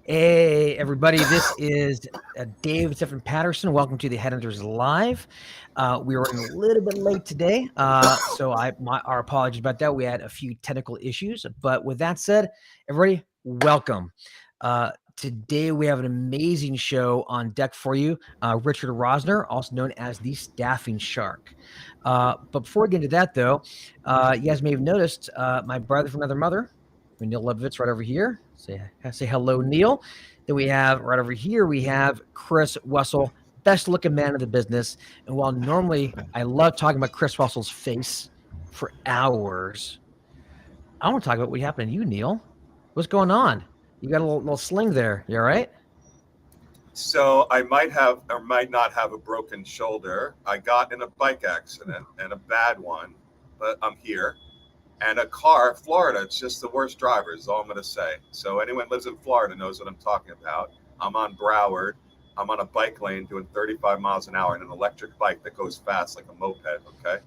Hey, everybody, this is Dave Stephen Patterson. Welcome to the Headhunters Live. We were running a little bit late today, so our apologies about that. We had a few technical issues, but with that said, everybody, welcome. Today, we have an amazing show on deck for you. Richard Rosner, also known as the Staffing Shark. But before we get into that, though, you guys may have noticed my brother from another mother, Neil Lebovitz, right over here. Say hello, Neil. Then we have right over here, we have Chris Wessel, best looking man in the business. And while normally I love talking about Chris Wessel's face for hours, I want to talk about what happened to you, Neil. What's going on? You got a little sling there. You all right? So I might have or might not have a broken shoulder. I got in a bike accident and a bad one, but I'm here. And a car, Florida, it's just the worst drivers, is all I'm going to say. So anyone who lives in Florida knows what I'm talking about. I'm on Broward. I'm on a bike lane doing 35 miles an hour in an electric bike that goes fast like a moped, okay?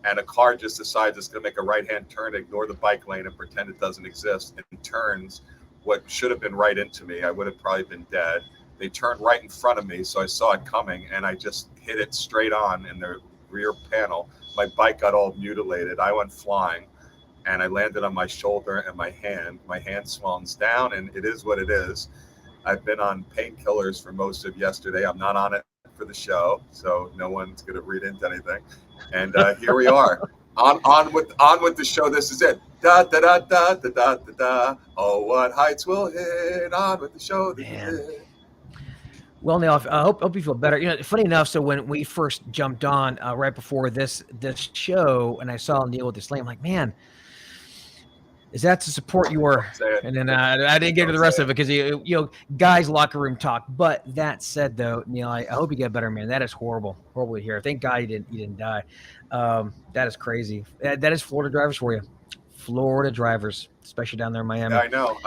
And a car just decides it's going to make a right-hand turn, ignore the bike lane and pretend it doesn't exist, and turns what should have been right into me. I would have probably been dead. They turned right in front of me, so I saw it coming, and I just hit it straight on in the rear panel. My bike got all mutilated. I went flying. And I landed on my shoulder and my hand. My hand swells down, and it is what it is. I've been on painkillers for most of yesterday. I'm not on it for the show, so no one's going to read into anything. And here we are, on with the show. This is it. Da da da da da da da da. Oh, what heights will hit? On with the show. This is it. Well, Neil, I hope you feel better. You know, funny enough, so when we first jumped on right before this show, and I saw Neil with the sling, I'm like, man. Is that to support your? And then I didn't get to the rest of it because guys locker room talk. But that said, though, Neil, I hope you get better, man. That is horrible to hear. Thank God you didn't die. That is crazy. That is Florida drivers for you. Florida drivers, especially down there in Miami. Yeah, I know.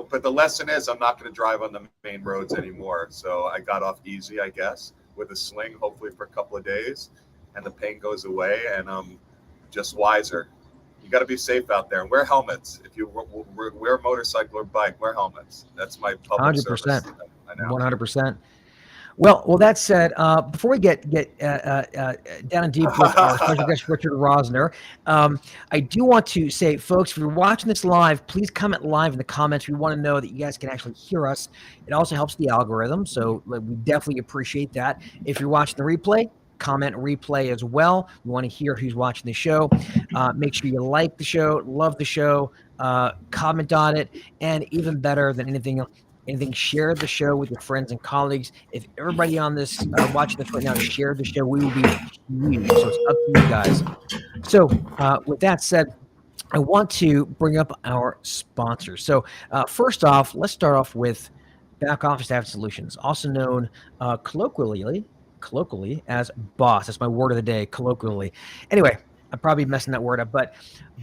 But the lesson is, I'm not going to drive on the main roads anymore. So I got off easy, I guess, with a sling, hopefully for a couple of days, and the pain goes away, and I'm just wiser. You got to be safe out there and wear helmets. If you wear a motorcycle or bike, wear helmets. That's my public 100%. service. I know. 100%. Well, that said, before we get down and deep with our special guest, Richard Rosner, I do want to say, folks, if you're watching this live, please comment live in the comments. We want to know that you guys can actually hear us. It also helps the algorithm, so we definitely appreciate that. If you're watching the replay, comment replay as well. We want to hear who's watching the show. Make sure you like the show, love the show, comment on it, and even better than anything, share the show with your friends and colleagues. If everybody on this watching this right now share the show, we will be huge. So it's up to you guys. So with that said, I want to bring up our sponsors. So first off, let's start off with Back Office Staff Solutions, also known colloquially as BOSS. That's my word of the day, colloquially. Anyway, I'm probably messing that word up, but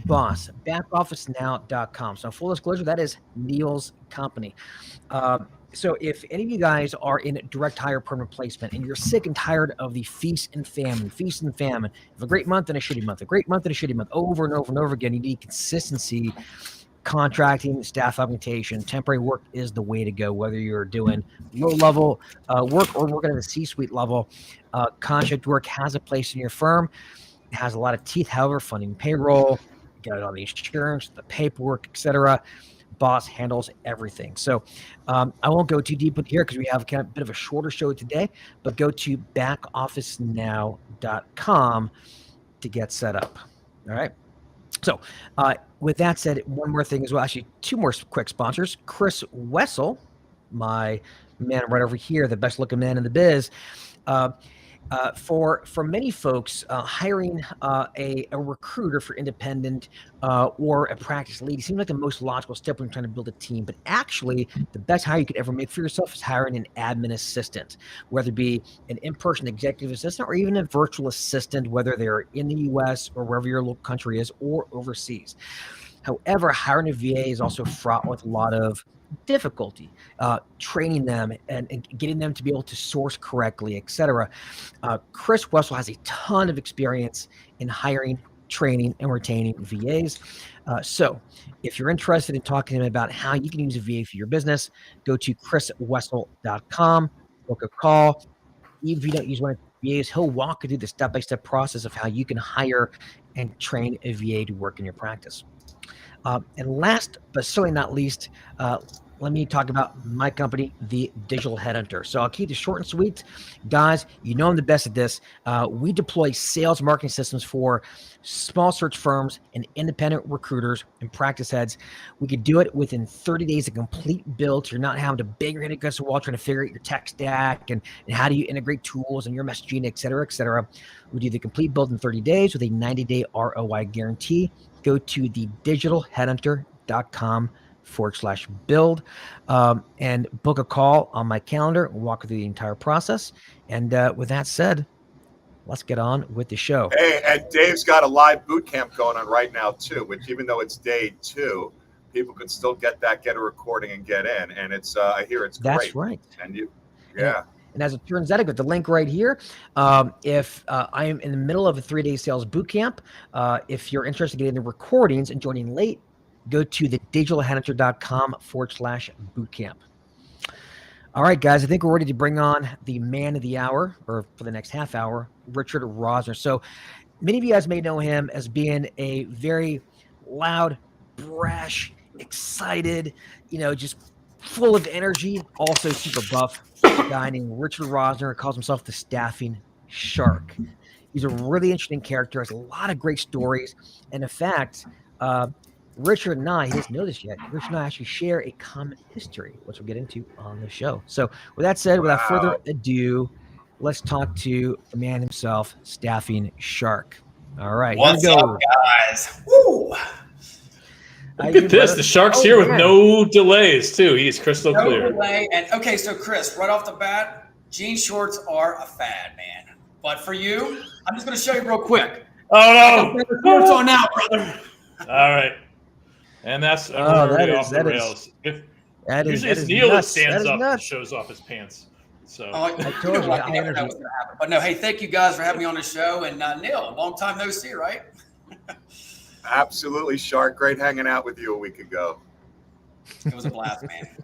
BOSS, backofficenow.com. So full disclosure, that is Neil's company. So if any of you guys are in direct hire permanent placement and you're sick and tired of the feast and famine, of a great month and a shitty month, over and over and over again, you need consistency. Contracting, staff augmentation, temporary work is the way to go, whether you're doing low-level work or working at a C-suite level. Contract work has a place in your firm. It has a lot of teeth, however, funding payroll, got all the insurance, the paperwork, etc. BOSS handles everything. So I won't go too deep in here because we have kind of a bit of a shorter show today, but go to backofficenow.com to get set up. All right. So with that said, one more thing as well, actually two more quick sponsors. Chris Wessel, my man right over here, the best looking man in the biz. For many folks, hiring a recruiter for independent or a practice lead seems like the most logical step when you're trying to build a team. But actually, the best hire you could ever make for yourself is hiring an admin assistant, whether it be an in-person executive assistant or even a virtual assistant, whether they're in the U.S. or wherever your local country is or overseas. However, hiring a VA is also fraught with a lot of difficulty, training them and getting them to be able to source correctly, etc. Chris Wessel has a ton of experience in hiring training, and retaining VAs. So if you're interested in talking to him about how you can use a VA for your business, go to chriswessel.com, book a call. Even if you don't use one of the VAs, he'll walk you through the step-by-step process of how you can hire and train a VA to work in your practice. And last, but certainly not least, let me talk about my company, the Digital Headhunter. So I'll keep it short and sweet. Guys, you know I'm the best at this. We deploy sales marketing systems for small search firms and independent recruiters and practice heads. We could do it within 30 days, a complete build. So you're not having to bang your head against the wall trying to figure out your tech stack and how do you integrate tools and your messaging, et cetera, et cetera. We do the complete build in 30 days with a 90-day ROI guarantee. Go to the digitalheadhunter.com/build and book a call on my calendar. We'll walk through the entire process. And with that said, let's get on with the show. Hey, and Dave's got a live boot camp going on right now too, which even though it's day 2, people can still get a recording and get in. And it's I hear it's great. That's right. And you, yeah. And as it turns out, I got the link right here. If I am in the middle of a 3-day sales boot camp, if you're interested in getting the recordings and joining late, go to the digitalheadhunter.com/bootcamp. All right, guys, I think we're ready to bring on the man of the hour, or for the next half hour, Richard Rosner. So many of you guys may know him as being a very loud, brash, excited, just full of energy, also super buff guy named Richard Rosner, calls himself the staffing shark. He's a really interesting character, has a lot of great stories. And in fact, Richard and I, he doesn't know this yet, Richard and I actually share a common history, which we'll get into on the show. So with that said, without further ado, let's talk to the man himself, Staffing Shark. All right. What's up, guys? Woo! Look at this. The Shark's here with no delays, too. He's crystal clear. No delay. And okay, so Chris, right off the bat, jean shorts are a fad, man. But for you, I'm just going to show you real quick. Oh, no. Shorts on now, brother. All right. And that's off the rails. Usually it's Neil that stands up and shows off his pants. So I told you. I never know what's going to happen. But no, hey, thank you guys for having me on the show. And Neil, long time no see, right? Absolutely, Shark. Great hanging out with you a week ago. It was a blast, man.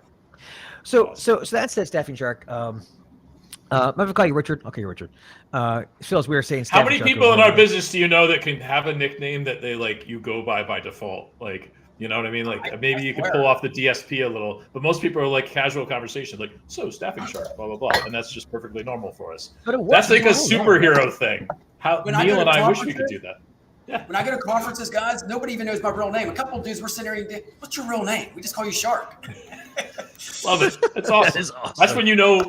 So that's that, Staffing Shark. I'm gonna call you Richard. Okay, Richard. It feels weird saying. How many people in our business do you know that can have a nickname that they you go by default? You know what I mean? Maybe you can pull off the DSP a little, but most people are casual conversations, so Staffing Shark, blah blah blah, and that's just perfectly normal for us. That's a superhero thing. Neil and I wish we could do that. Yeah. When I go to conferences, guys, nobody even knows my real name. A couple of dudes were sitting there and what's your real name? We just call you Shark. Love it. That's awesome. That is awesome. That's when you know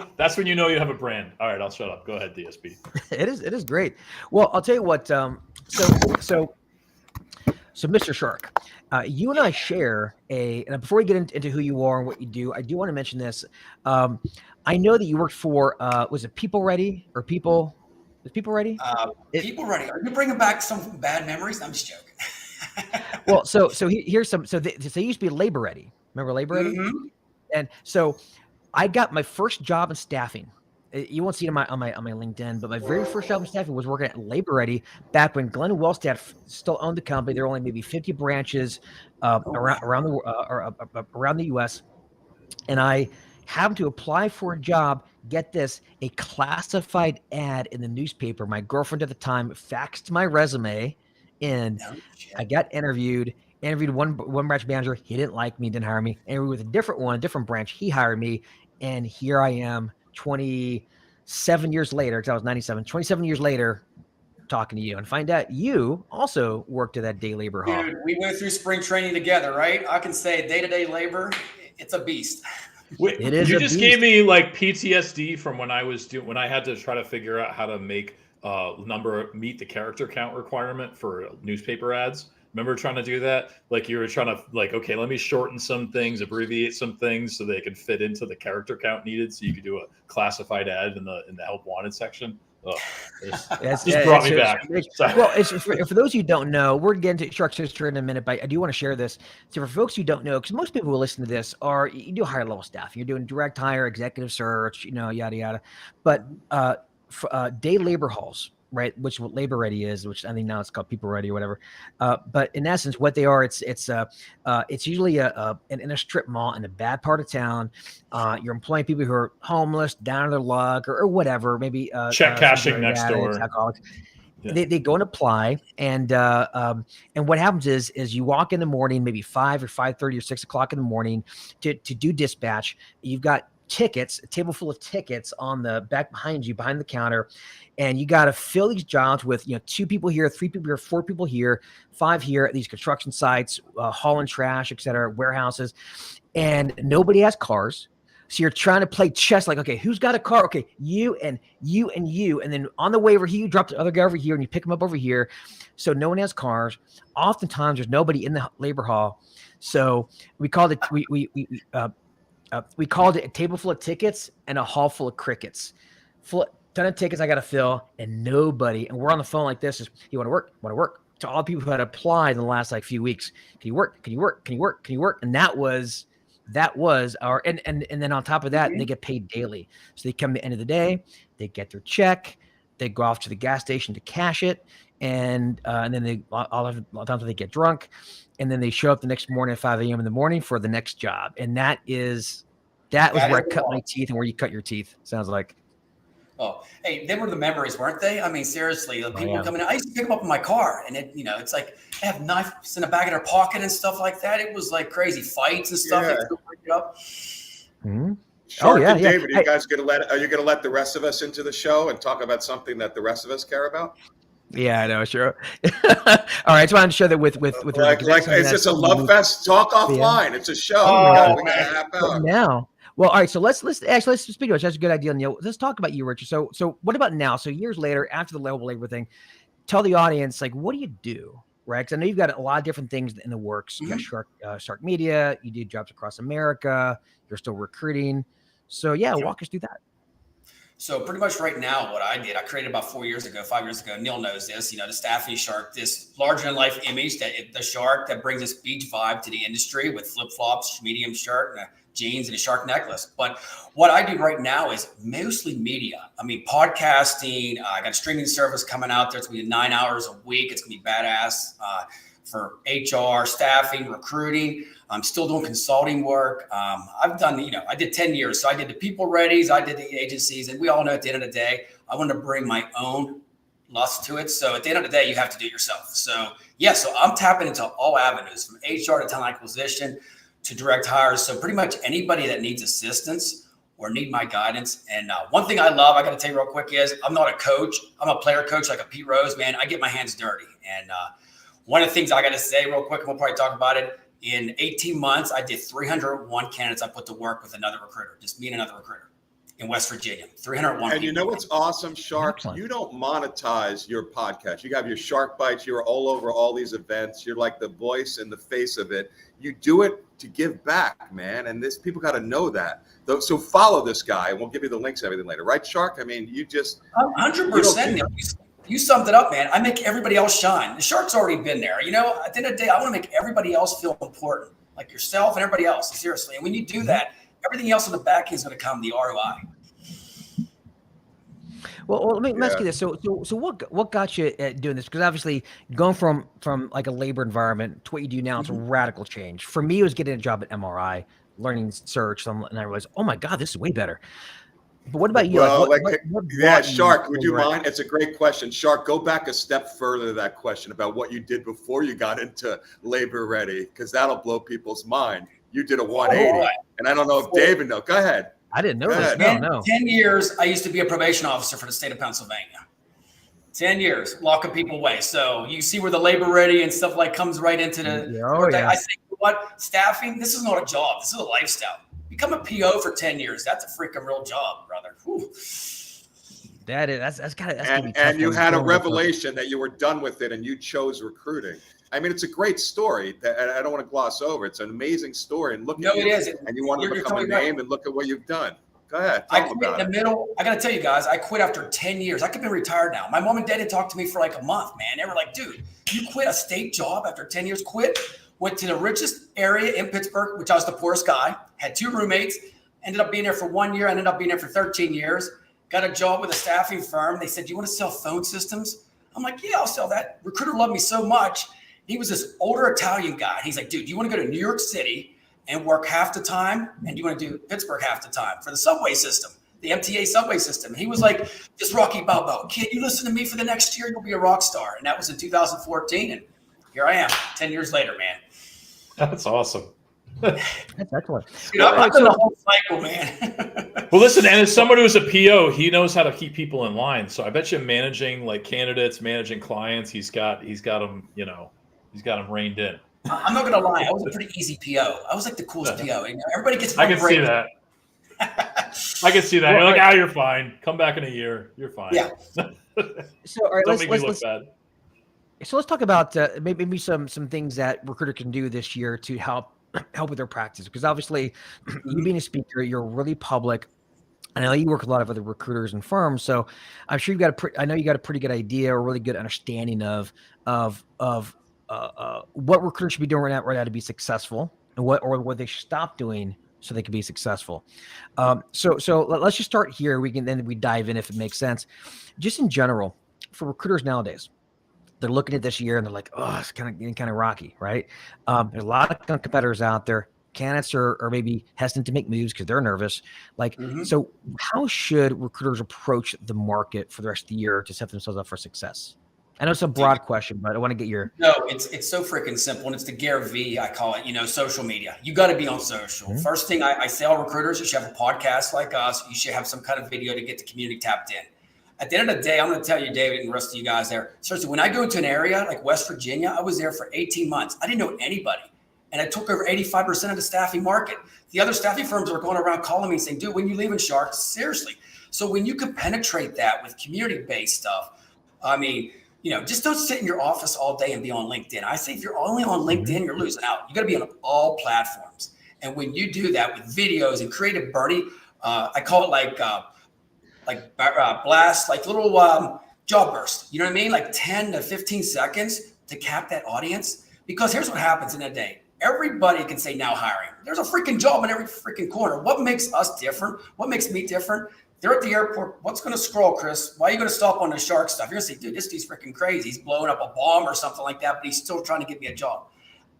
you have a brand. All right, I'll shut up. Go ahead, DSP. It is great. Well, I'll tell you what. So Mr. Shark, you and I share and before we get into who you are and what you do, I do want to mention this. I know that you worked for was it People Ready or People? Is People Ready? People Ready. Are you bringing back some bad memories? I'm just joking. Well, so here's some. So they used to be Labor Ready. Remember Labor Ready? Mm-hmm. And so I got my first job in staffing. You won't see it on my LinkedIn, but my very first job in staffing was working at Labor Ready back when Glenn Wellstat still owned the company. There were only maybe 50 branches around the U.S. And I happened to apply for a job. Get this, a classified ad in the newspaper. My girlfriend at the time faxed my resume, and I got interviewed one branch manager. He didn't like me, didn't hire me. Interviewed with a different branch. He hired me, and here I am 27 years later, because I was 97, 27 years later, talking to you and find out you also worked at that day labor hall. Dude, we went through spring training together, right? I can say day-to-day labor, it's a beast. Wait, you just gave me PTSD from when I had to try to figure out how to make meet the character count requirement for newspaper ads. Remember trying to do that? You were trying to okay, let me shorten some things, abbreviate some things so they can fit into the character count needed, so you could do a classified ad in the help wanted section. Oh, just brought me back. Well, for those who don't know, we're getting to Shark's history in a minute, but I do want to share this. So for folks who don't know, because most people who listen to this you do higher level staff. You're doing direct hire, executive search, yada, yada. But day labor halls, right? Which what labor ready is, which I think now it's called people ready or whatever. But in essence, what they are, it's usually in a strip mall in a bad part of town. You're employing people who are homeless, down on their luck, or whatever, maybe Check cashing drug next addicts, door. alcoholics. Yeah. They go and apply, and what happens is you walk in the morning, maybe 5 or 5:30 or 6 o'clock in the morning to do dispatch. You've got tickets, a table full of tickets on the back behind you, behind the counter, and you got to fill these jobs with 2 people here, 3 people here, 4 people here, 5 here at these construction sites, hauling trash, etc., warehouses, and nobody has cars. So you're trying to play chess, like, okay, who's got a car? Okay, you and you and you. And then on the way over here, you drop the other guy over here and you pick him up over here. So no one has cars. Oftentimes there's nobody in the labor hall. So we called it, we called it a table full of tickets and a hall full of crickets. Ton of tickets I got to fill and nobody. And we're on the phone like this. You want to work? Want to work? To all the people who had applied in the last few weeks. Can you work? Can you work? Can you work? Can you work? And that was our, and then on top of that, they get paid daily. So they come at the end of the day, they get their check, they go off to the gas station to cash it. And then they, a lot of times they get drunk, and then they show up the next morning at 5 a.m. in the morning for the next job. And that was where I cut my teeth and where you cut your teeth. Sounds like. Oh, hey, they were the memories, weren't they? I mean, seriously, the people coming in. I used to pick them up in my car, and it's like they have knives in the back of their pocket and stuff like that. It was like crazy fights and stuff. Yeah. To break it up. Mm-hmm. Shark and David, are you going to let the rest of us into the show and talk about something that the rest of us care about? Yeah, I know, sure. All right, I just wanted to show that with like is this a love fest? Talk offline. It's a show. We got a half hour. Now. Well, all right. So let's speak about it. That's a good idea, Neil. Let's talk about you, Richard. So what about now? So years later, after the level labor thing, tell the audience, like, what do you do, right? Because I know you've got a lot of different things in the works. You got Shark Media. You do jobs across America. You're still recruiting. So yeah, walk us through that. So pretty much right now, what I did, I created about 5 years ago. Neil knows this. The Staffing Shark, this larger than life image the shark that brings this beach vibe to the industry with flip flops, medium shirt, and jeans and a shark necklace. But what I do right now is mostly media. I mean, podcasting. I got a streaming service coming out there. It's going to be 9 hours a week. It's going to be badass for HR, staffing, recruiting. I'm still doing consulting work. I've done, I did 10 years. So I did the people readies, I did the agencies, and we all know at the end of the day, I want to bring my own lust to it. So at the end of the day, you have to do it yourself. So so I'm tapping into all avenues, from HR to talent acquisition to direct hires. So pretty much anybody that needs assistance or need my guidance. And one thing I love, I got to tell you real quick, is I'm not a coach. I'm a player coach like a Pete Rose, man. I get my hands dirty. And one of the things I got to say real quick, and we'll probably talk about it, in 18 months, I did 301 candidates I put to work with another recruiter, just me and another recruiter in West Virginia, 301. And you know what's awesome, Shark? You don't monetize your podcast. You have your Shark Bites. You're all over all these events. You're like the voice and the face of it. You do it to give back, man. And people got to know that. So follow this guy, and we'll give you the links and everything later. Right, Shark? I mean, you just... 100%. You summed it up, man. I make everybody else shine. The Shark's already been there. At the end of the day, I want to make everybody else feel important, like yourself and everybody else. Seriously. And when you do that, everything else on the back end is going to come, the ROI. Well, let me ask you this. So what got you doing this? Because obviously going from like a labor environment to what you do now, it's a radical change. For me, it was getting a job at MRI, learning search, and I realized, oh my God, this is way better. But what about you? Well, Shark, would you mind? It's a great question. Shark, go back a step further to that question about what you did before you got into labor ready, because that'll blow people's mind. You did a 180, and I don't know if David knows. Go ahead. I didn't know this. No. 10 years, I used to be a probation officer for the state of Pennsylvania. 10 years, locking people away. So you see where the labor ready and stuff comes right into the. I say, what, staffing? This is not a job. This is a lifestyle. Become a PO for 10 years. That's a freaking real job, brother. Whew. That's kind of. And you had a revelation that you were done with it, and you chose recruiting. I mean, it's a great story that I don't want to gloss over. It's an amazing story, and look at you. It is. And you want to become a name, and look at what you've done. Go ahead. I quit in the middle. I got to tell you guys, I quit after 10 years. I could be retired now. My mom and dad had talked to me for like a month, man. They were like, dude, you quit a state job after 10 years? Quit. Went to the richest area in Pittsburgh, which I was the poorest guy. Had 2 roommates. Ended up being there for 1 year. Ended up being there for 13 years. got a job with a staffing firm. They said, "Do you want to sell phone systems?" I'm like, "Yeah, I'll sell that." Recruiter loved me so much. He was this older Italian guy. He's like, "Dude, do you want to go to New York City and work half the time? And do you want to do Pittsburgh half the time for the subway system, the MTA subway system?" And he was like, "This Rocky Balboa, kid, you listen to me for the next year, you'll be a rock star." And that was in 2014. And here I am 10 years later, man. That's awesome. That's excellent. Dude, I'm in the whole cycle, man. Well, listen, and as someone who's a PO, he knows how to keep people in line. So I bet you managing like candidates, managing clients, he's got them, he's got them reined in. I'm not gonna lie, I was a pretty ezy PO. I was like the coolest PO. Everybody gets. I can see that. I can see that. You're like, you're fine. Come back in a year. You're fine. Yeah. So all right, Don't make me look bad. So let's talk about maybe some things that recruiter can do this year to help with their practice, because obviously you being a speaker, you're really public. And I know you work with a lot of other recruiters and firms, so I'm sure I know you got a pretty good idea or really good understanding of what recruiters should be doing right now to be successful, and what they should stop doing so they can be successful. So let's just start here. We dive in if it makes sense. Just in general, for recruiters nowadays, they're looking at this year and they're like, "Oh, it's getting kind of rocky," right? There's a lot of competitors out there. Candidates are maybe hesitant to make moves because they're nervous. So how should recruiters approach the market for the rest of the year to set themselves up for success? I know it's a broad question, but I want to get your. No, it's so freaking simple, and it's the Gary V. I call it. Social media. You got to be on social. Mm-hmm. First thing I say, all recruiters, you should have a podcast like us. You should have some kind of video to get the community tapped in. At the end of the day, I'm going to tell you, David, and the rest of you guys there. Seriously, when I go to an area like West Virginia, I was there for 18 months. I didn't know anybody. And I took over 85% of the staffing market. The other staffing firms are going around calling me saying, "Dude, when you leaving Shark?" Seriously. So when you can penetrate that with community-based stuff, just don't sit in your office all day and be on LinkedIn. I say if you're only on LinkedIn, you're losing out. You got to be on all platforms. And when you do that with videos and create a birdie, I call it like blast, like little job burst. You know what I mean? Like 10 to 15 seconds to cap that audience. Because here's what happens in a day. Everybody can say now hiring. There's a freaking job in every freaking corner. What makes us different? What makes me different? They're at the airport. What's going to scroll, Chris? Why are you going to stop on the Shark stuff? You're going to say, "Dude, this dude's freaking crazy. He's blowing up a bomb or something like that, but he's still trying to get me a job."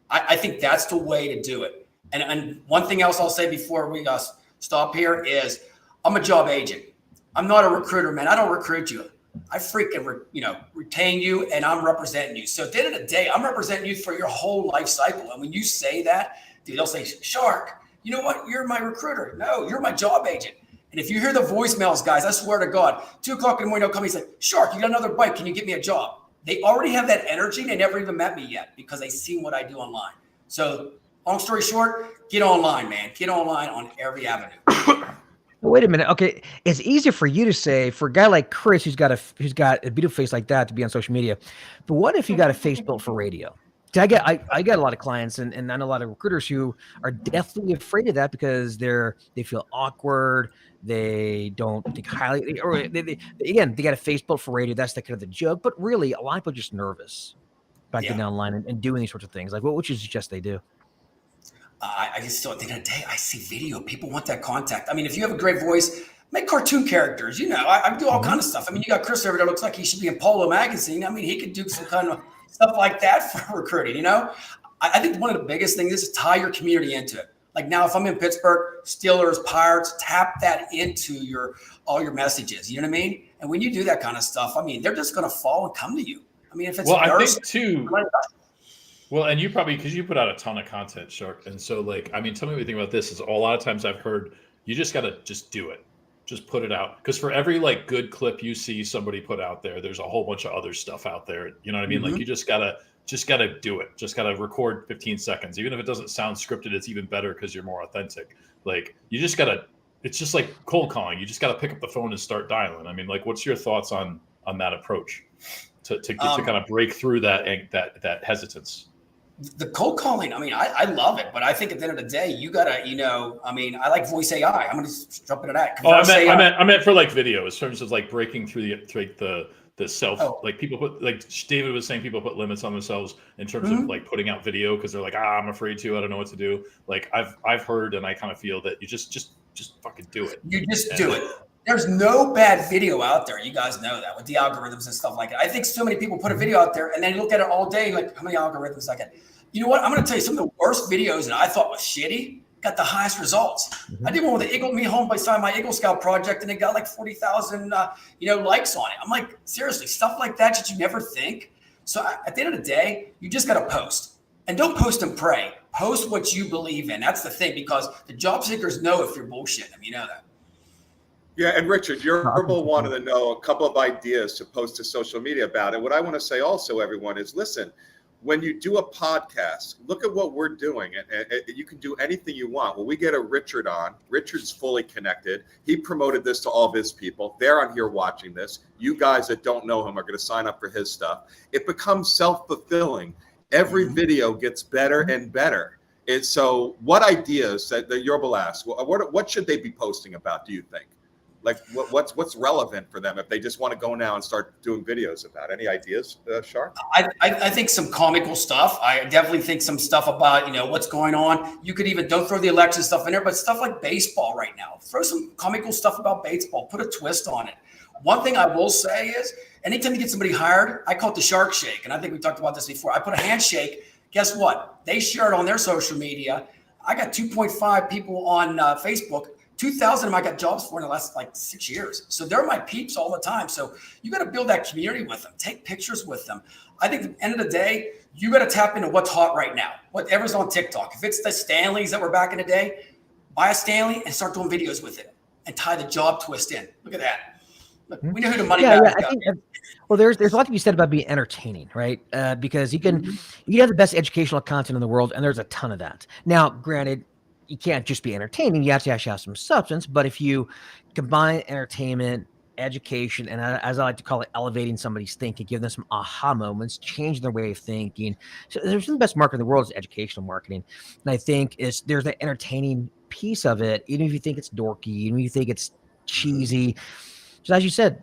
I think that's the way to do it. And one thing else I'll say before we stop here is I'm a job agent. I'm not a recruiter, man. I don't recruit you. I freaking, retain you, and I'm representing you. So at the end of the day, I'm representing you for your whole life cycle. And when you say that, dude, they'll say, "Shark, you know what? You're my recruiter." No, you're my job agent. And if you hear the voicemails, guys, I swear to God, 2:00 in the morning, they'll come and say, "Shark, you got another bite. Can you get me a job?" They already have that energy. They never even met me yet because they seen what I do online. So long story short, get online, man. Get online on every avenue. Wait a minute. Okay, it's easier for you to say for a guy like Chris, who's got a beautiful face like that, to be on social media. But what if you got a face built for radio? I get a lot of clients and I know a lot of recruiters who are definitely afraid of that because they feel awkward. They don't think highly, or they got a face built for radio. That's the kind of the joke. But really, a lot of people are just nervous about getting online and doing these sorts of things. Like, what would you suggest they do? I just still at the end of the day, I see video. People want that contact. I mean, if you have a great voice, make cartoon characters. I do all kind of stuff. I mean, you got Chris over there. Looks like he should be in Polo magazine. I mean, he could do some kind of stuff like that for recruiting. I think one of the biggest things is to tie your community into it. Like now, if I'm in Pittsburgh, Steelers, Pirates, tap that into all your messages. You know what I mean? And when you do that kind of stuff, I mean, they're just going to fall and come to you. I mean, if it's I think too. Well, and you probably, because you put out a ton of content, Shark. And so tell me what you think about this. Is a lot of times I've heard you just got to just do it. Just put it out. Because for every good clip you see somebody put out there, there's a whole bunch of other stuff out there. You know what I mean? Mm-hmm. Like you just gotta do it. Just gotta record 15 seconds. Even if it doesn't sound scripted, it's even better because you're more authentic. Like you just gotta, it's just like cold calling. You just gotta pick up the phone and start dialing. I mean, what's your thoughts on that approach to kind of break through that hesitance? The cold calling, I mean, I love it, but I think at the end of the day, you gotta, I like voice AI. I'm gonna just jump into that. I meant for video, in terms of breaking through the self. People put, David was saying, people put limits on themselves in terms of putting out video because they're like, I'm afraid to, I don't know what to do. I've heard, and I kind of feel that you just fucking do it. You just do it. There's no bad video out there. You guys know that with the algorithms and stuff like that. I think so many people put a video out there and then look at it all day, like how many algorithms I get. You know what? I'm going to tell you some of the worst videos that I thought was shitty got the highest results. I did one with the Eagle Me Home beside my Eagle Scout project, and it got like 40,000, likes on it. I'm like, seriously, stuff like that you never think. So at the end of the day, you just got to post, and don't post and pray. Post what you believe in. That's the thing, because the job seekers know if you're bullshitting them. You know that. Yeah, and Richard, Yerbal wanted to know a couple of ideas to post to social media about it. What I want to say also, everyone, is listen, when you do a podcast, look at what we're doing, and you can do anything you want. When we get a Richard on, Richard's fully connected. He promoted this to all of his people. They're on here watching this. You guys that don't know him are going to sign up for his stuff. It becomes self-fulfilling. Every video gets better and better. And so what ideas that Yerbal asked, what should they be posting about, do you think? Like what's relevant for them if they just want to go now and start doing videos about it? Any ideas, Shark? I think some comical stuff. I definitely think some stuff about, what's going on. You could even, don't throw the election stuff in there, but stuff like baseball right now. Throw some comical stuff about baseball. Put a twist on it. One thing I will say is, anytime you get somebody hired, I call it the shark shake. And I think we talked about this before. I put a handshake. Guess what? They share it on their social media. I got 2.5 people on Facebook. 2,000 of them I got jobs for in the last 6 years. So they're my peeps all the time. So you got to build that community with them. Take pictures with them. I think at the end of the day, you got to tap into what's hot right now. Whatever's on TikTok. If it's the Stanleys that were back in the day, buy a Stanley and start doing videos with it and tie the job twist in. Look at that. Look, we know who the money I got. think, well, there's a lot to be said about being entertaining, right? Because you can have the best educational content in the world, and there's a ton of that. Now, granted, you can't just be entertaining. You have to actually have some substance. But if you combine entertainment, education, and as I like to call it, elevating somebody's thinking, give them some aha moments, change their way of thinking. So there's the best marketing in the world is educational marketing. And I think there's the entertaining piece of it, even if you think it's dorky, even if you think it's cheesy. So as you said,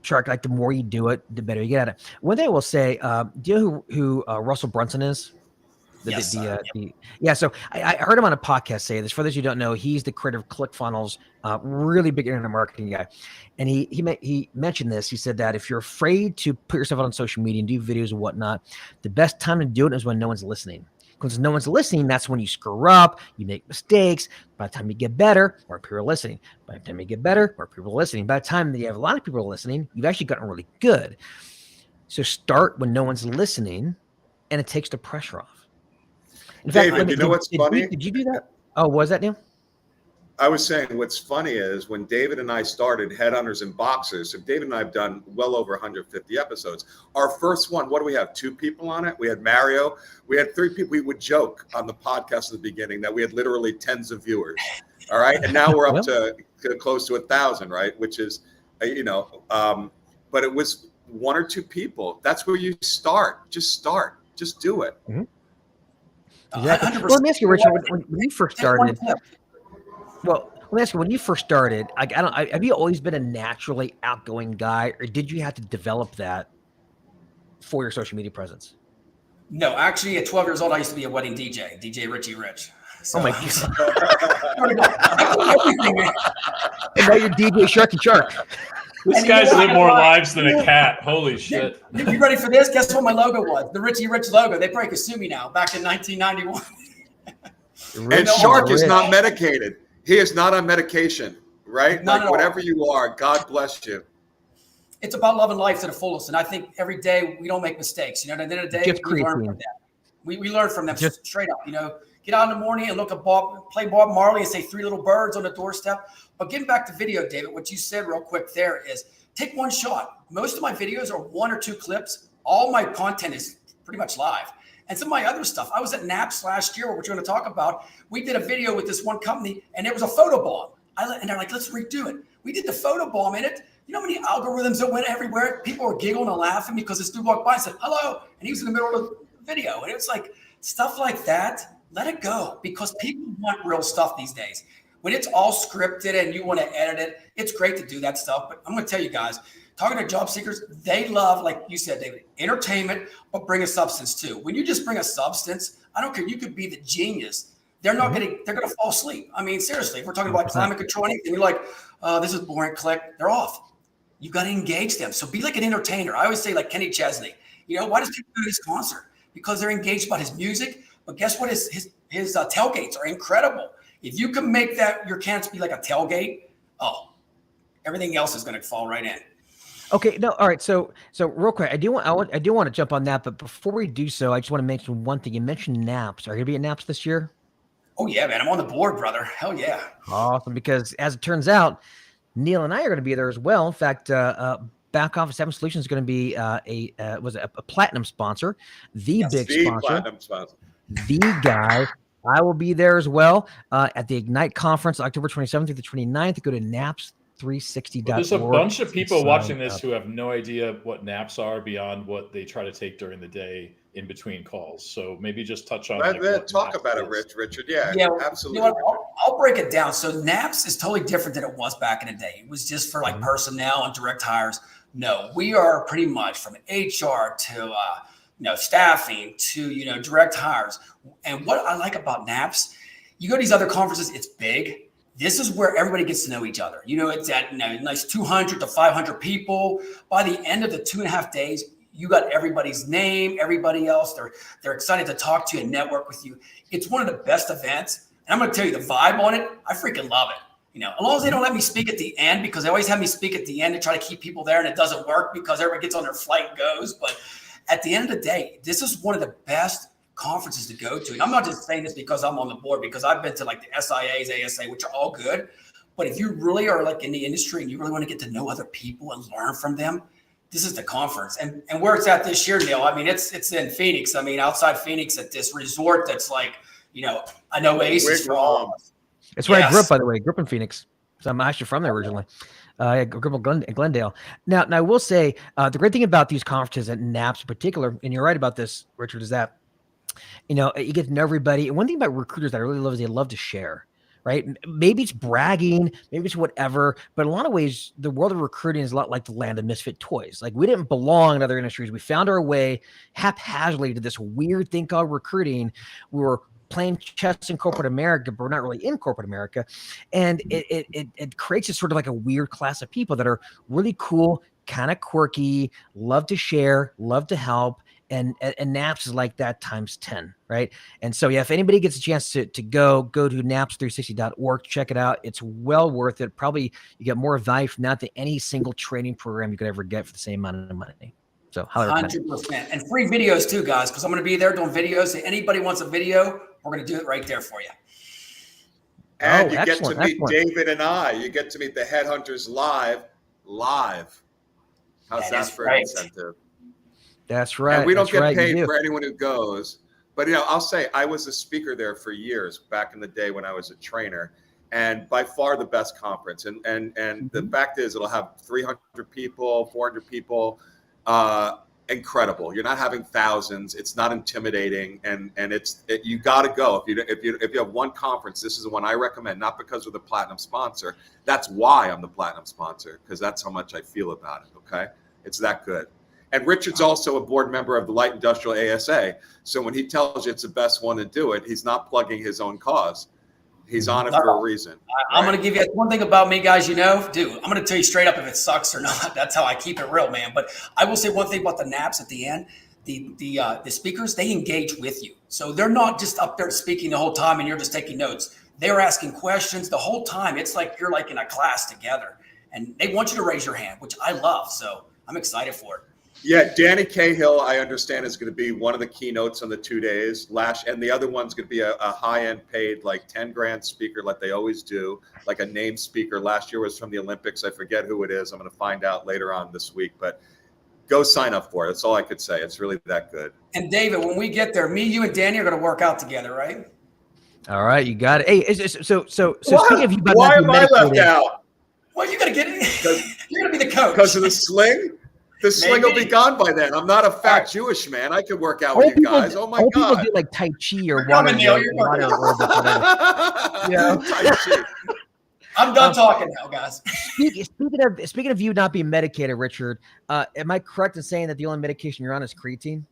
Shark, like the more you do it, the better you get at it. One thing I will say, do you know who Russell Brunson is? So I heard him on a podcast say this. For those who don't know, he's the creator of ClickFunnels, really big internet marketing guy. And he mentioned this. He said that if you're afraid to put yourself out on social media and do videos and whatnot, the best time to do it is when no one's listening. Because no one's listening, that's when you screw up, you make mistakes. By the time you get better, more people are listening. By the time you get better, more people are listening. By the time that you have a lot of people listening, you've actually gotten really good. So start when no one's listening, and it takes the pressure off. In fact, David, you know what's funny? Did you do that? Oh, was that Neil? I was saying what's funny is when David and I started Headhunters and Boxers, so David and I have done well over 150 episodes. Our first one, what do we have? 2 people on it? We had Mario. We had 3 people. We would joke on the podcast at the beginning that we had literally tens of viewers. All right. And now we're up to close to 1,000, right? Which is, but it was 1 or 2 people. That's where you start. Just start. Just do it. Mm-hmm. Exactly. Well, let me ask you, Richard, when you first started. Well, let me ask you, when you first started, have you always been a naturally outgoing guy, or did you have to develop that for your social media presence? No, actually, at 12 years old, I used to be a wedding DJ Richie Rich. So, oh my God! And now you're DJ Sharky Shark. This guy's lived more lives than a cat. Holy shit. You ready for this? Guess what my logo was? The Richie Rich logo. They probably could sue me now, back in 1991. And Shark is not medicated. He is not on medication, right? Whatever you are, God bless you. It's about loving life to the fullest. And I think every day we don't make mistakes. At the end of the day, we learn from that. We learn from them straight up. Get out in the morning and look at play Bob Marley and say 3 little birds on the doorstep. But getting back to video, David, what you said real quick there is take one shot. Most of my videos are 1 or 2 clips. All my content is pretty much live. And some of my other stuff, I was at NAPS last year, which we're going to talk about. We did a video with this one company, and it was a photo bomb. And they're like, let's redo it. We did the photo bomb in it. You know how many algorithms that went everywhere? People were giggling and laughing because this dude walked by and said, hello. And he was in the middle of the video. And it's like stuff like that. Let it go, because people want real stuff these days. When it's all scripted and you want to edit it, it's great to do that stuff. But I'm going to tell you guys, talking to job seekers, they love, like you said, David, entertainment, but bring a substance too. When you just bring a substance, I don't care. You could be the genius, they're not they're going to fall asleep. I mean, seriously, if we're talking about climate control, and you're like, this is boring, click, they're off. You got to engage them. So be like an entertainer. I always say like Kenny Chesney, why does people go to his concert? Because they're engaged about his music. But guess what? His tailgates are incredible. If you can make that your canvas be like a tailgate, everything else is going to fall right in. Okay, no, all right. So real quick, I do want to jump on that, but before we do so, I just want to mention one thing. You mentioned naps. Are you going to be at naps this year? Oh yeah, man, I'm on the board, brother. Hell yeah. Awesome, because as it turns out, Neil and I are going to be there as well. In fact, Back Office 7 Solutions is going to be a platinum sponsor, the sponsor, platinum sponsor, the guy. I will be there as well at the Ignite conference, October 27th through the 29th. Go to naps360.org. Well, there's a bunch of people watching this who have no idea what naps are beyond what they try to take during the day in between calls. So maybe just touch on talk about it, Richard. Yeah, absolutely. I'll break it down. So naps is totally different than it was back in the day. It was just for like personnel and direct hires. No, we are pretty much from HR to staffing to direct hires. And what I like about naps, you go to these other conferences, it's big. This is where everybody gets to know each other. It's at nice 200 to 500 people. By the end of the 2.5 days, you got everybody's name, everybody else. They're excited to talk to you and network with you. It's one of the best events. And I'm going to tell you the vibe on it. I freaking love it. As long as they don't let me speak at the end, because they always have me speak at the end to try to keep people there, and it doesn't work because everybody gets on their flight and goes. But at the end of the day, this is one of the best conferences to go to. And I'm not just saying this because I'm on the board, because I've been to like the SIAs, ASA, which are all good. But if you really are like in the industry and you really want to get to know other people and learn from them, this is the conference. And where it's at this year, Neil, I mean, it's in Phoenix. I mean, outside Phoenix at this resort that's like, I know Aces for all of us. It's where I grew up, by the way. I grew up in Phoenix. So I'm actually from there originally. I grew up in Glendale. Now I will say the great thing about these conferences at NAPS in particular, and you're right about this, Richard, is that, you get to know everybody. And one thing about recruiters that I really love is they love to share. Right? Maybe it's bragging, maybe it's whatever, but in a lot of ways, the world of recruiting is a lot like the land of misfit toys. Like we didn't belong in other industries. We found our way haphazardly to this weird thing called recruiting. We were playing chess in corporate America, but we're not really in corporate America. And it creates this sort of like a weird class of people that are really cool, kind of quirky, love to share, love to help. And NAPS is like that times 10, right? And so, if anybody gets a chance to go to naps360.org, check it out. It's well worth it. Probably you get more value from that than any single training program you could ever get for the same amount of money. So 100%. And free videos too, guys, because I'm going to be there doing videos. If anybody wants a video, we're going to do it right there for you. And you get to meet David and I. You get to meet the Headhunters live. How's that for an incentive? That's right. And we don't get paid for anyone who goes. But, I'll say I was a speaker there for years back in the day when I was a trainer, and by far the best conference. And the fact is it'll have 300 people, 400 people. Incredible. You're not having thousands. It's not intimidating. And you got to go. If you have one conference, this is the one I recommend, not because we're the platinum sponsor. That's why I'm the platinum sponsor, because that's how much I feel about it. Okay. It's that good. And Richard's also a board member of the Light Industrial ASA. So when he tells you it's the best one to do it, he's not plugging his own cause. He's on it for a reason. I'm going to give you one thing about me, guys. Dude, I'm going to tell you straight up if it sucks or not. That's how I keep it real, man. But I will say one thing about the NAPS at the end. The speakers, they engage with you. So they're not just up there speaking the whole time and you're just taking notes. They're asking questions the whole time. It's like you're like in a class together. And they want you to raise your hand, which I love. So I'm excited for it. Yeah, Danny Cahill, I understand, is going to be one of the keynotes on the 2 days. And the other one's going to be a high-end paid, like 10 grand speaker, like they always do, like a named speaker. Last year was from the Olympics. I forget who it is. I'm going to find out later on this week. But go sign up for it. That's all I could say. It's really that good. And David, when we get there, me, you, and Danny are going to work out together, right? All right, you got it. Hey, so speaking of you, why am I left out? Well, you got to get it. You're going to be the coach because of the sling. The sling will be gone by then. I'm not a fat Jewish man. I could work out with you guys. Oh my God! People do like Tai Chi or water. Tai Chi. I'm done talking now, guys. Speaking of you not being medicated, Richard, am I correct in saying that the only medication you're on is creatine?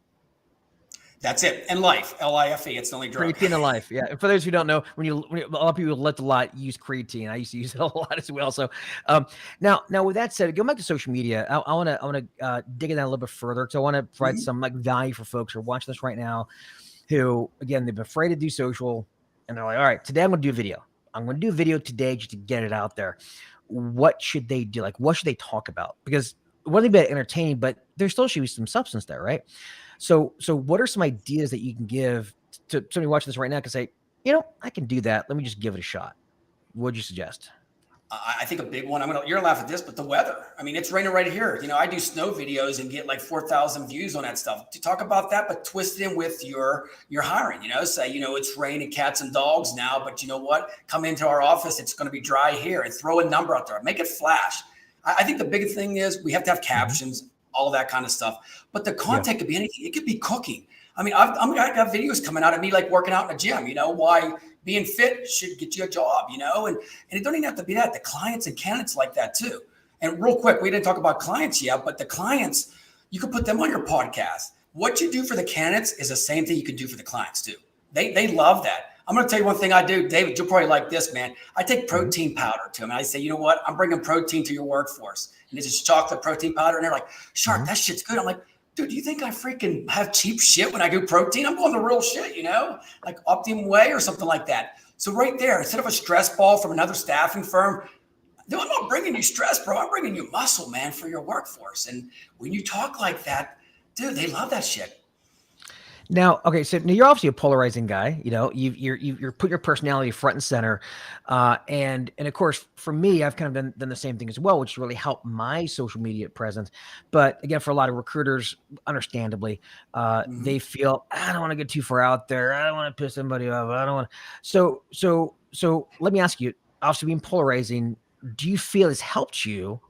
That's it. And life, L-I-F-E. It's the only drug. Creatine in life. Yeah. And for those who don't know, when a lot of people lift a lot use creatine. I used to use it a lot as well. So now with that said, going back to social media, I want to dig in that a little bit further. because I want to provide some like value for folks who are watching this right now who, again, they've been afraid to do social and they're like, all right, today I'm going to do a video. I'm going to do a video today just to get it out there. What should they do? Like, what should they talk about? Because one thing about entertaining, but there still should be some substance there, right? So what are some ideas that you can give to somebody watching this right now? Can say, I can do that. Let me just give it a shot. What would you suggest? I think a big one, you're gonna laugh at this, but the weather. I mean, it's raining right here. I do snow videos and get like 4,000 views on that stuff. To talk about that, but twist it in with your hiring, say, it's raining cats and dogs now, but you know what? Come into our office, it's gonna be dry here, and throw a number out there. Make it flash. I think the big thing is we have to have captions, all that kind of stuff. But the content could be anything. It could be cooking. I mean, I got videos coming out of me like working out in a gym, why being fit should get you a job, and it don't even have to be that. The clients and candidates like that too. And real quick, we didn't talk about clients yet, but the clients, you could put them on your podcast. What you do for the candidates is the same thing you can do for the clients too. They love that. I'm going to tell you one thing I do, David, you'll probably like this, man. I take protein powder to them and I say, you know what? I'm bringing protein to your workforce. And it's just chocolate protein powder. And they're like, Shark, that shit's good. I'm like, dude, do you think I freaking have cheap shit when I do protein? I'm going the real shit, like Optimum Whey or something like that. So right there, instead of a stress ball from another staffing firm, no, I'm not bringing you stress, bro. I'm bringing you muscle, man, for your workforce. And when you talk like that, dude, they love that shit. Now, okay, so now you're obviously a polarizing guy. You're put your personality front and center, and of course, for me, I've kind of done the same thing as well, which really helped my social media presence. But again, for a lot of recruiters, understandably, they feel I don't want to get too far out there. I don't want to piss somebody off. I don't want. So let me ask you. Obviously, being polarizing, do you feel it's helped you,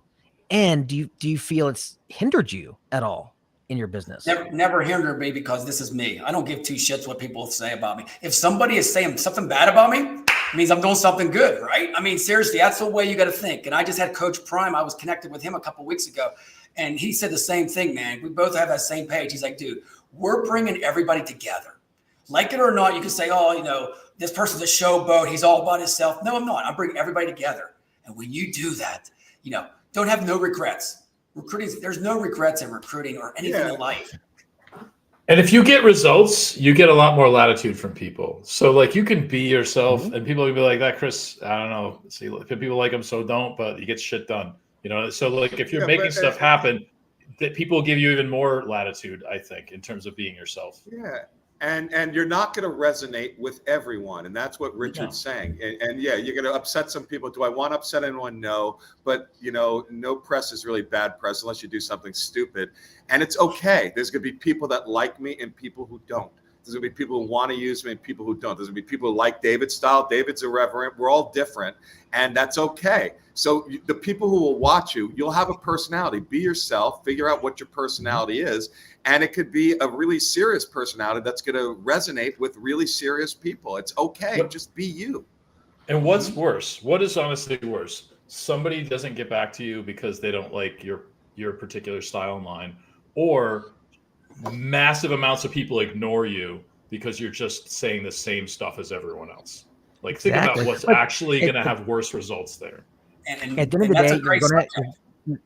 and do you feel it's hindered you at all in your business? Never hindered me because this is me. I don't give two shits what people say about me. If somebody is saying something bad about me, it means I'm doing something good, right? I mean, seriously, that's the way you got to think. And I just had Coach Prime. I was connected with him a couple of weeks ago, and he said the same thing, man. We both have that same page. He's like, dude, we're bringing everybody together. Like it or not, you can say, oh, this person's a showboat. He's all about himself. No, I'm not. I'm bringing everybody together. And when you do that, don't have no regrets. Recruiting, there's no regrets in recruiting or anything in life. And if you get results, you get a lot more latitude from people. So like you can be yourself and people will be like, that Chris, I don't know. See, if people like him, so don't, but you get shit done. So like if you're making stuff happen, that people give you even more latitude, I think, in terms of being yourself. Yeah. And you're not going to resonate with everyone. And that's what Richard's saying. And yeah, you're going to upset some people. Do I want to upset anyone? No. But, no press is really bad press unless you do something stupid. And it's okay. There's going to be people that like me and people who don't. There's going to be people who want to use me and people who don't. There's going to be people who like David's style. David's irreverent. We're all different. And that's okay. So the people who will watch you, you'll have a personality. Be yourself. Figure out what your personality is. And it could be a really serious personality that's going to resonate with really serious people. It's okay. Just be you. And what's worse? What is honestly worse? Somebody doesn't get back to you because they don't like your particular style and line, or massive amounts of people ignore you because you're just saying the same stuff as everyone else. Like think about what's actually going to have worse results there. And at the end of the day,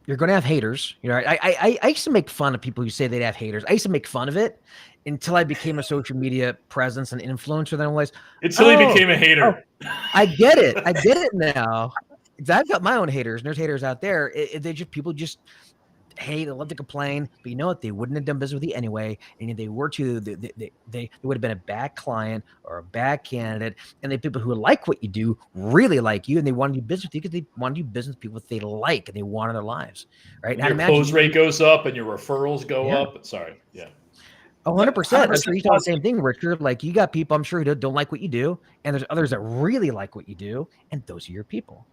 you're going to have haters. I used to make fun of people who say they'd have haters. I used to make fun of it until I became a social media presence and influencer. Then I was until he became a hater. I get it. I get it now. I've got my own haters, and there's haters out there. People just hate, they love to complain, but you know what? They wouldn't have done business with you anyway. And if they were to, they would have been a bad client or a bad candidate. And the people who like what you do really like you, and they want to do business with you because they want to do business with people that they like and they want in their lives, right? Your close rate goes up and your referrals go up. Sorry, 100%. I'm sure you tell the same thing, Richard. Like you got people, I'm sure, who don't like what you do, and there's others that really like what you do, and those are your people.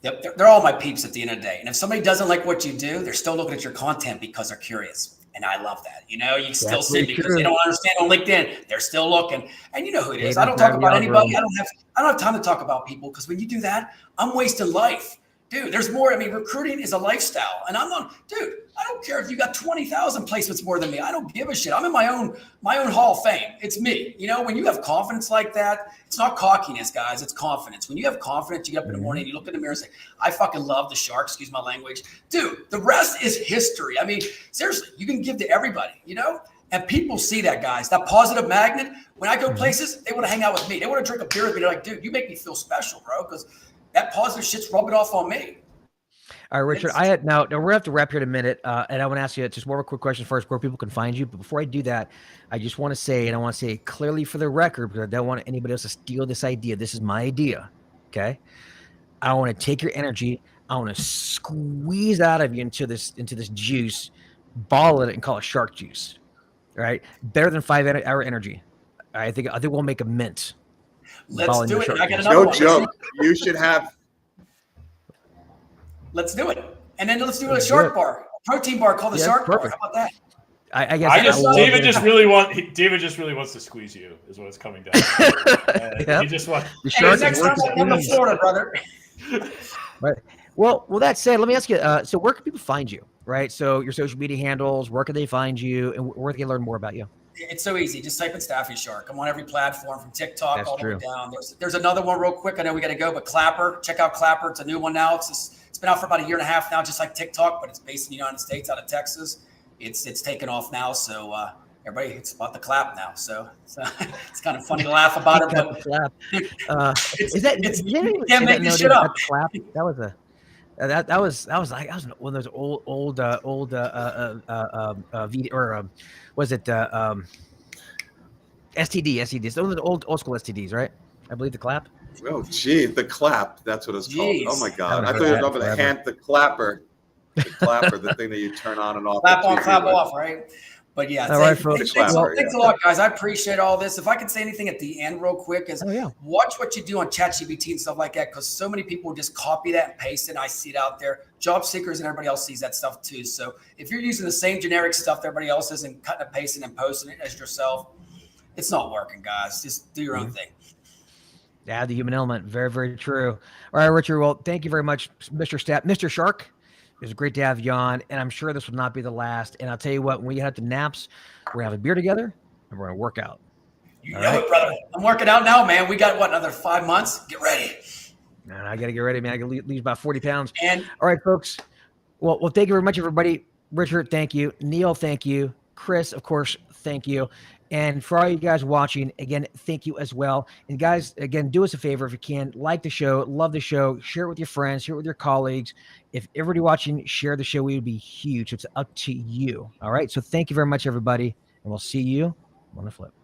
Yep, they're all my peeps at the end of the day. And if somebody doesn't like what you do, they're still looking at your content because they're curious. And I love that. You still see because they don't understand on LinkedIn. They're still looking. And you know who it is. I don't talk about anybody. I don't have time to talk about people because when you do that, I'm wasting life. Dude, there's more. I mean, recruiting is a lifestyle. And I don't care if you got 20,000 placements more than me. I don't give a shit. I'm in my own hall of fame. It's me. You know, when you have confidence like that, it's not cockiness, guys. It's confidence. When you have confidence, you get up in the morning, you look in the mirror and say, I fucking love the Shark, excuse my language. Dude, the rest is history. I mean, seriously, you can give to everybody, you know? And people see that, guys, that positive magnet. When I go places, they want to hang out with me. They want to drink a beer with me. They're like, dude, you make me feel special, bro, because that positive shit's rubbing off on me. All right, Richard, now we're going to have to wrap here in a minute. And I want to ask you just more of a quick question first, where people can find you. But before I do that, I just want to say, and I want to say clearly for the record, because I don't want anybody else to steal this idea. This is my idea. Okay. I want to take your energy. I want to squeeze out of you into this juice, ball it and call it shark juice. All right. Better than 5-hour energy. I think we'll make a mint. Let's do it. I got another no one. joke. You should have. Let's do it. And then let's do a shark bar, a protein bar called the shark bar. How about that? I guess David just really wants to squeeze you, is what it's coming down to. He just wants the shark. Hey, next time I'll come to Florida, brother. Right. Well, that said, let me ask you. So, where can people find you? Right. So, your social media handles. Where can they find you, and where can they learn more about you? It's so easy. Just type in Staffy Shark. I'm on every platform from TikTok all the way down. There's another one real quick. I know we got to go, but Clapper. Check out Clapper. It's a new one now. It's been out for about a year and a half now, just like TikTok, but it's based in the United States, out of Texas. It's taken off now, so everybody, it's about the clap now. So it's kind of funny to laugh about it, but clap. Can't make this shit up. Clap. That was one of those old was it STDs? Those are the old school STDs, right? I believe the clap. Oh, gee, the clap. That's what it's called. Oh, my God. I thought you were talking about the clapper. The clapper, the thing that you turn on and off. Clap on, clap off, right? But yeah, thanks a lot, guys. I appreciate all this. If I can say anything at the end real quick is watch what you do on ChatGPT and stuff like that, because so many people just copy that and paste it. And I see it out there. Job seekers and everybody else sees that stuff too. So if you're using the same generic stuff that everybody else is and cutting and pasting and posting it as yourself, it's not working, guys. Just do your own thing. Yeah, the human element. Very, very true. All right, Richard. Well, thank you very much, Mr. Shark. It was great to have you on, and I'm sure this will not be the last. And I'll tell you what, when we get out to Naps, we're going to have a beer together, and we're going to work out. You know it, brother. I'm working out now, man. We got, another 5 months? Get ready. Man, I got to get ready, man. I got to lose about 40 pounds. And all right, folks. Well, thank you very much, everybody. Richard, thank you. Neil, thank you. Chris, of course, thank you. And for all you guys watching, again, thank you as well. And guys, again, do us a favor if you can. Like the show, love the show, share it with your friends, share it with your colleagues. If everybody watching share the show, we would be huge. It's up to you. All right. So thank you very much, everybody. And we'll see you on the flip.